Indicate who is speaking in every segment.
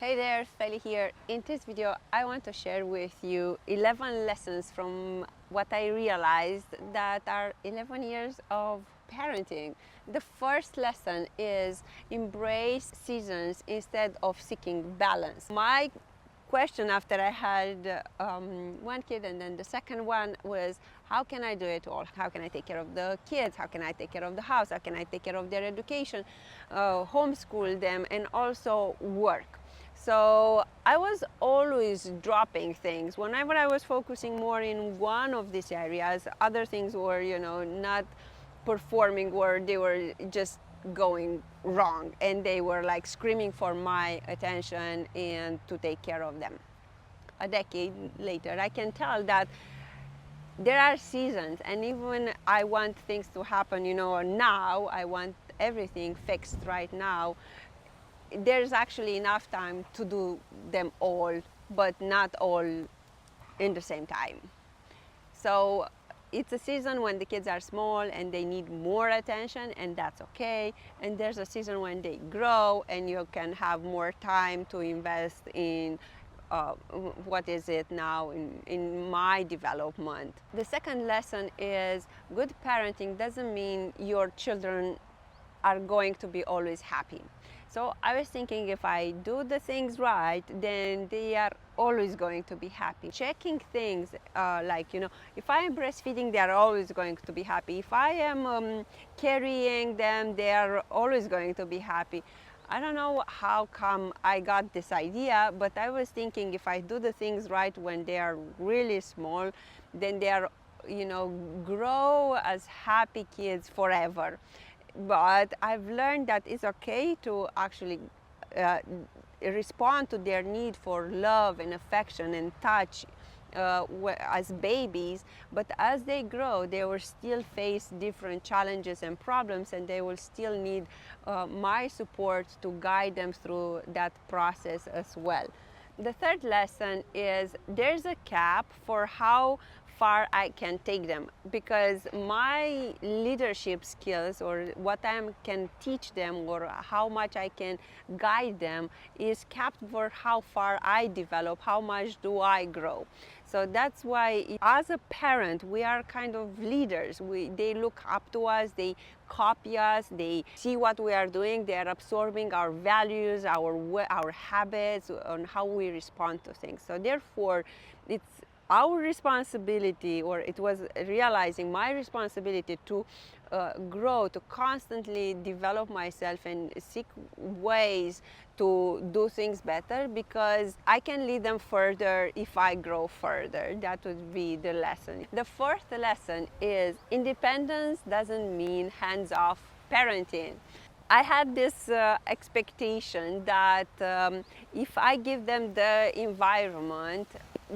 Speaker 1: Hey there, Feli here. In this video, I want to share with you 11 lessons from what I realized that are 11 years of parenting. The first lesson is embrace seasons instead of seeking balance. My question after I had one kid and then the second one was, how can I do it all? How can I take care of the kids? How can I take care of the house? How can I take care of their education, homeschool them, and also work? So I was always dropping things. Whenever I was focusing more in one of these areas, other things were, not performing, or they were just going wrong, and they were like screaming for my attention and to take care of them. A decade later, I can tell that there are seasons, and even I want things to happen, now I want everything fixed right now. There's actually enough time to do them all, but not all in the same time. So it's a season when the kids are small and they need more attention, and that's okay. And there's a season when they grow and you can have more time to invest in what is it now in my development. The second lesson is good parenting doesn't mean your children are going to be always happy. So I was thinking, if I do the things right, then they are always going to be happy. Checking things if I am breastfeeding, they are always going to be happy. If I am carrying them, they are always going to be happy. I don't know how come I got this idea, but I was thinking, if I do the things right when they are really small, then they are, grow as happy kids forever. But I've learned that it's okay to actually respond to their need for love and affection and touch as babies, but as they grow, they will still face different challenges and problems, and they will still need my support to guide them through that process as well. The third lesson is there's a cap for how far I can take them, because my leadership skills, or what I can teach them, or how much I can guide them, is capped for how far I develop, how much do I grow. So that's why as a parent, we are kind of leaders. They look up to us, they copy us, they see what we are doing, they are absorbing our values, our habits, on how we respond to things. So therefore, it's our responsibility, or it was realizing my responsibility to grow, to constantly develop myself and seek ways to do things better, because I can lead them further if I grow further. That would be the lesson. The fourth lesson is independence doesn't mean hands-off parenting. I had this expectation that if I give them the environment,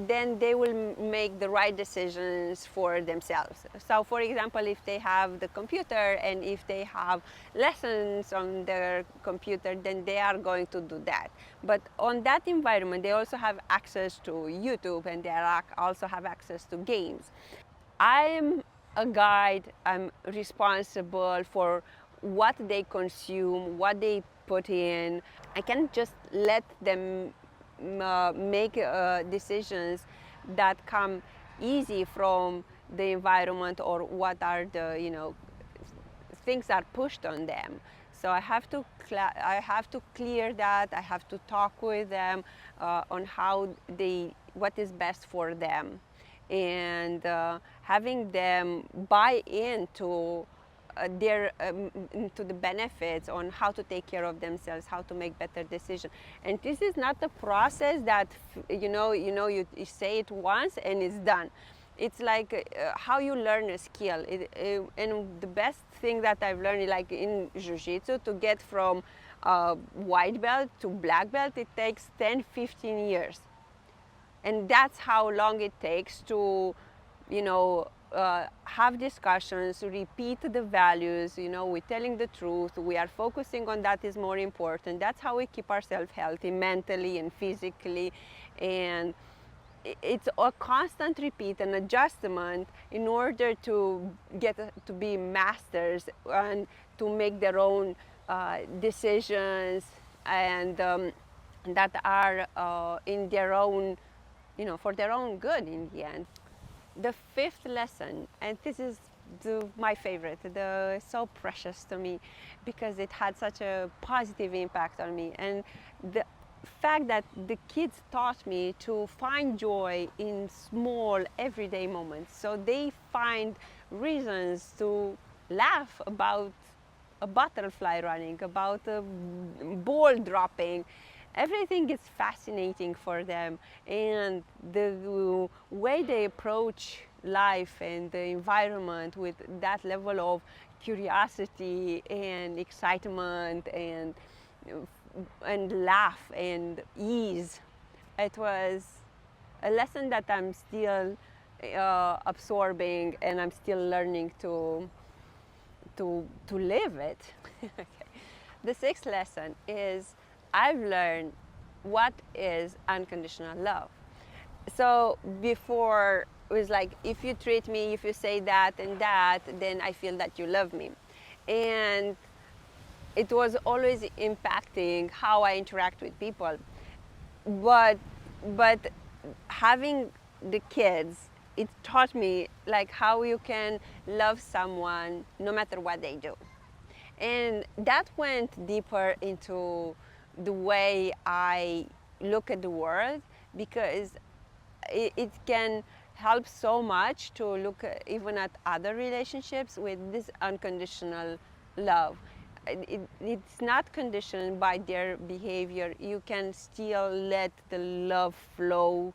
Speaker 1: then they will make the right decisions for themselves. So for example, if they have the computer and if they have lessons on their computer, then they are going to do that. But on that environment, they also have access to YouTube, and they also have access to games. I'm a guide. I'm responsible for what they consume, what they put in. I can't just let them make decisions that come easy from the environment, or what are the things are pushed on them. So I have to clear that. I have to talk with them on what is best for them, and having them buy into to the benefits on how to take care of themselves, how to make better decisions. And this is not a process that you say it once and it's done. It's like how you learn a skill. And the best thing that I've learned, like in jiu-jitsu, to get from white belt to black belt, it takes 10-15 years. And that's how long it takes to have discussions, repeat the values, we're telling the truth, we are focusing on that is more important. That's how we keep ourselves healthy mentally and physically. And it's a constant repeat and adjustment in order to get to be masters and to make their own decisions and that are in their own, for their own good in the end. The fifth lesson, and this is my favorite, so precious to me because it had such a positive impact on me, and the fact that the kids taught me to find joy in small everyday moments. So they find reasons to laugh about a butterfly running, about a ball dropping. Everything is fascinating for them, and the way they approach life and the environment with that level of curiosity and excitement and laugh and ease. It was a lesson that I'm still absorbing, and I'm still learning to live it. Okay. The sixth lesson is I've learned what is unconditional love. So before it was like, if you treat me, if you say that and that, then I feel that you love me. And it was always impacting how I interact with people. But but having the kids, it taught me like how you can love someone no matter what they do. And that went deeper into the way I look at the world, because it can help so much to look even at other relationships with this unconditional love. It's not conditioned by their behavior. You can still let the love flow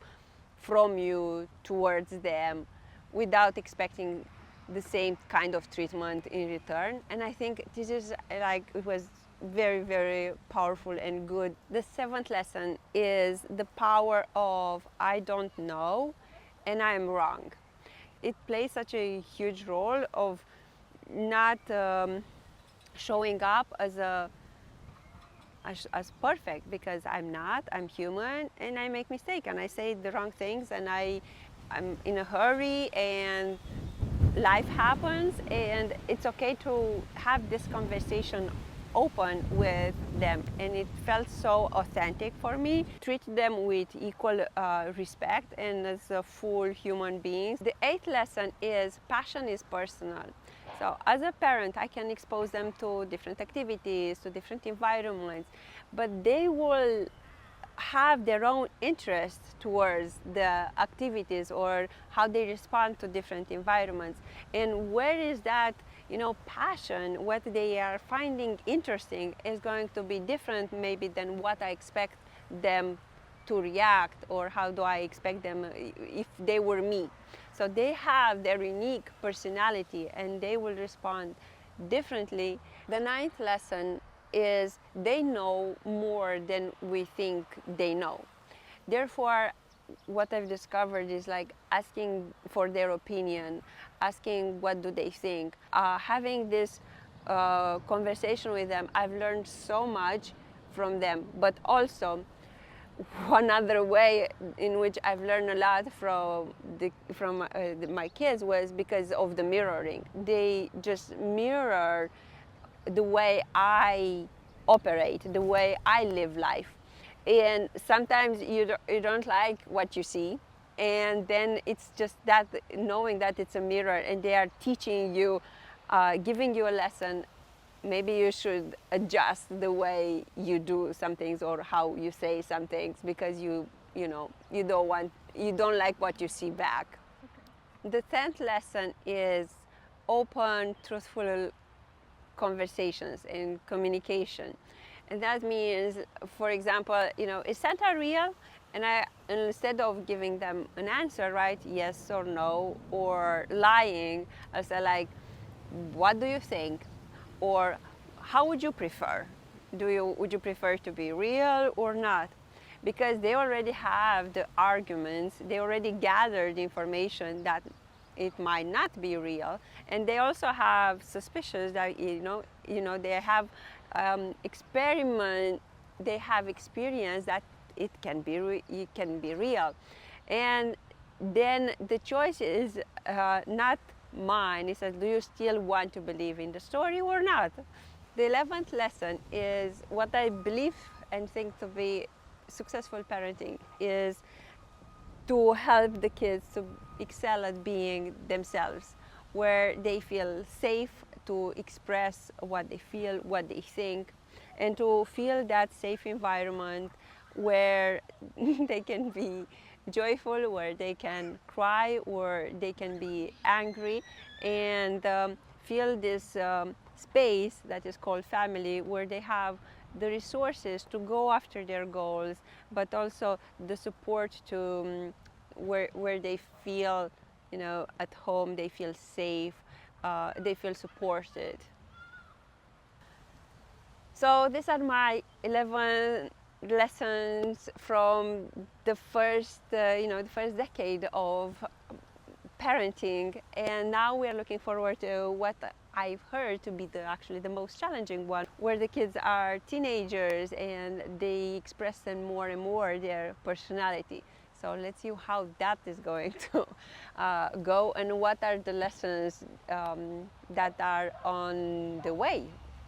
Speaker 1: from you towards them without expecting the same kind of treatment in return. And I think this is like, it was very, very powerful and good. The seventh lesson is the power of I don't know and I'm wrong. It plays such a huge role of not showing up as perfect, because I'm not. I'm human and I make mistakes and I say the wrong things, and I'm in a hurry, and life happens, and it's okay to have this conversation open with them. And it felt so authentic for me. Treat them with equal respect and as a full human beings. The eighth lesson is passion is personal. So as a parent, I can expose them to different activities, to different environments, but they will have their own interest towards the activities or how they respond to different environments. And where is that, passion, what they are finding interesting is going to be different maybe than what I expect them to react, or how do I expect them if they were me. So they have their unique personality and they will respond differently. The ninth lesson is they know more than we think they know. Therefore, what I've discovered is like asking for their opinion, asking what do they think, having this conversation with them. I've learned so much from them. But also, one other way in which I've learned a lot from my kids was because of the mirroring. They just mirror the way I operate, the way I live life. And sometimes you don't like what you see, and then it's just that knowing that it's a mirror and they are teaching you, giving you a lesson. Maybe you should adjust the way you do some things or how you say some things, because you don't like what you see back. The 10th lesson is open, truthful conversations and communication. And that means, for example, is Santa real? And instead of giving them an answer, right, yes or no, or lying, I say like, what do you think? Or how would you prefer? Would you prefer to be real or not? Because they already have the arguments, they already gathered information that it might not be real, and they also have suspicions that they have they have experience that it can be real. And then the choice is not mine. It says, do you still want to believe in the story or not? The 11th lesson is what I believe and think to be successful parenting is to help the kids to excel at being themselves, where they feel safe to express what they feel, what they think, and to feel that safe environment where they can be joyful, where they can cry, or they can be angry, and feel this space that is called family, where they have the resources to go after their goals, but also the support to where they feel, you know, at home, they feel safe, they feel supported. So these are my 11 lessons from the first, the first decade of parenting, and now we are looking forward to what I've heard to be actually the most challenging one, where the kids are teenagers and they express them more and more their personality. So let's see how that is going to go, and what are the lessons that are on the way.